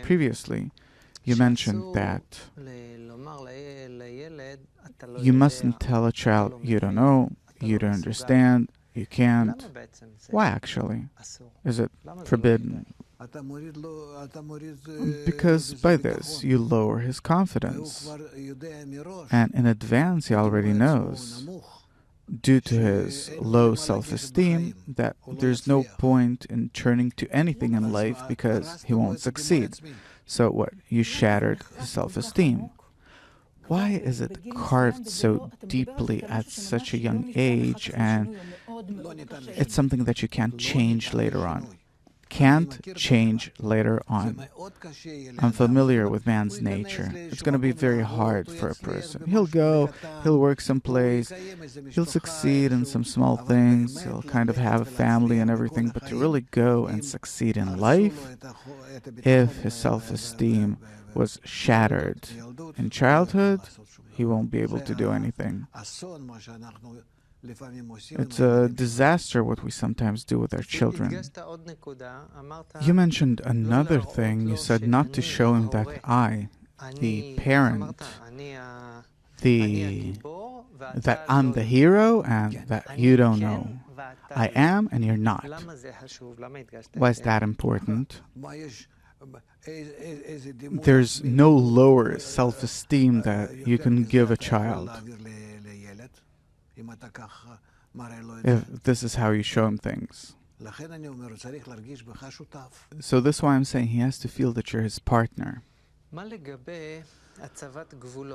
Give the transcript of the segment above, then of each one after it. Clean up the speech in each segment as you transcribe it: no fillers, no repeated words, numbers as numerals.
Previously, you mentioned that you mustn't tell a child you don't know, you don't understand, you can't. Why actually? Is it forbidden? Because by this you lower his confidence. And in advance he already knows, due to his low self-esteem, that there's no point in turning to anything in life because he won't succeed. So what? You shattered his self-esteem. Why is it carved so deeply at such a young age, and it's something that you can't change later on? Can't change later on. I'm familiar with man's nature. It's going to be very hard for a person. He'll work someplace, he'll succeed in some small things, he'll kind of have a family and everything, but to really go and succeed in life, if his self-esteem was shattered in childhood, he won't be able to do anything. It's a disaster what we sometimes do with our children. You mentioned another thing. You said not to show him that I, the parent, that I'm the hero and that you don't know. I am and you're not. Why is that important? There's no lower self-esteem that you can give a child if this is how you show him things. So this is why I'm saying he has to feel that you're his partner.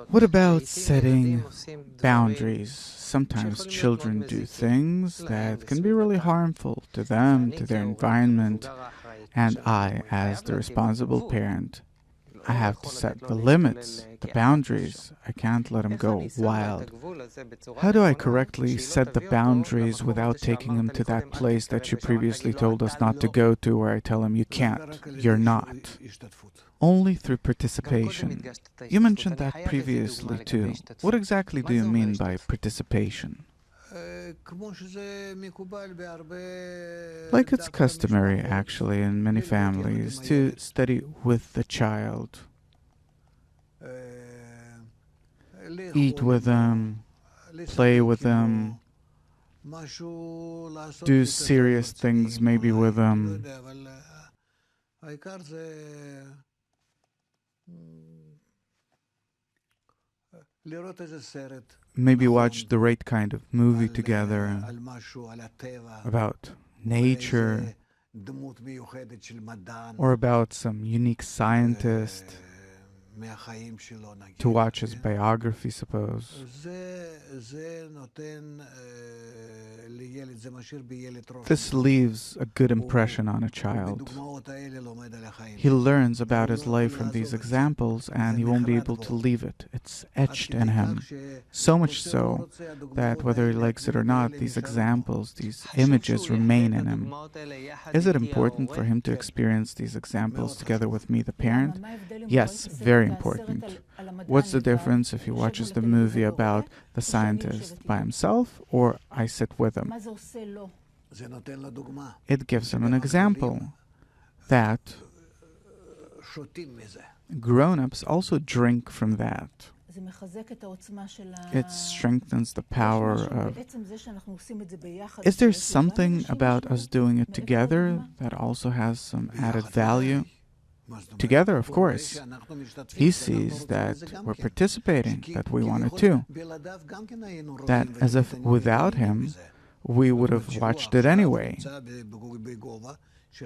What about setting boundaries? Sometimes children do things that can be really harmful to them, to their environment, and I, as the responsible parent, I have to set the limits, the boundaries. I can't let him go wild. How do I correctly set the boundaries without taking him to that place that you previously told us not to go to, where I tell him you can't, you're not? Only through participation. You mentioned that previously too. What exactly do you mean by participation? Like it's customary, actually, in many families, to study with the child, eat with them, play with them, do serious things maybe with them. Maybe watch the right kind of movie together about nature or about some unique scientist, to watch his biography, suppose. This leaves a good impression on a child. He learns about his life from these examples, and he won't be able to leave it. It's etched in him. So much so that whether he likes it or not, these examples, these images remain in him. Is it important for him to experience these examples together with me, the parent? Yes, very important. What's the difference if he watches the movie about the scientist by himself or I sit with him? It gives him an example that grown-ups also drink from that. It strengthens the power of... Is there something about us doing it together that also has some added value? Together, of course. He sees that we're participating, that we want it too. That as if without him, we would have watched it anyway.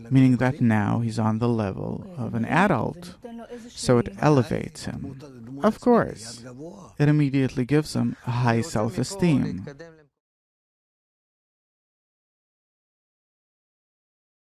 Meaning that now he's on the level of an adult, so it elevates him. Of course, it immediately gives him a high self-esteem.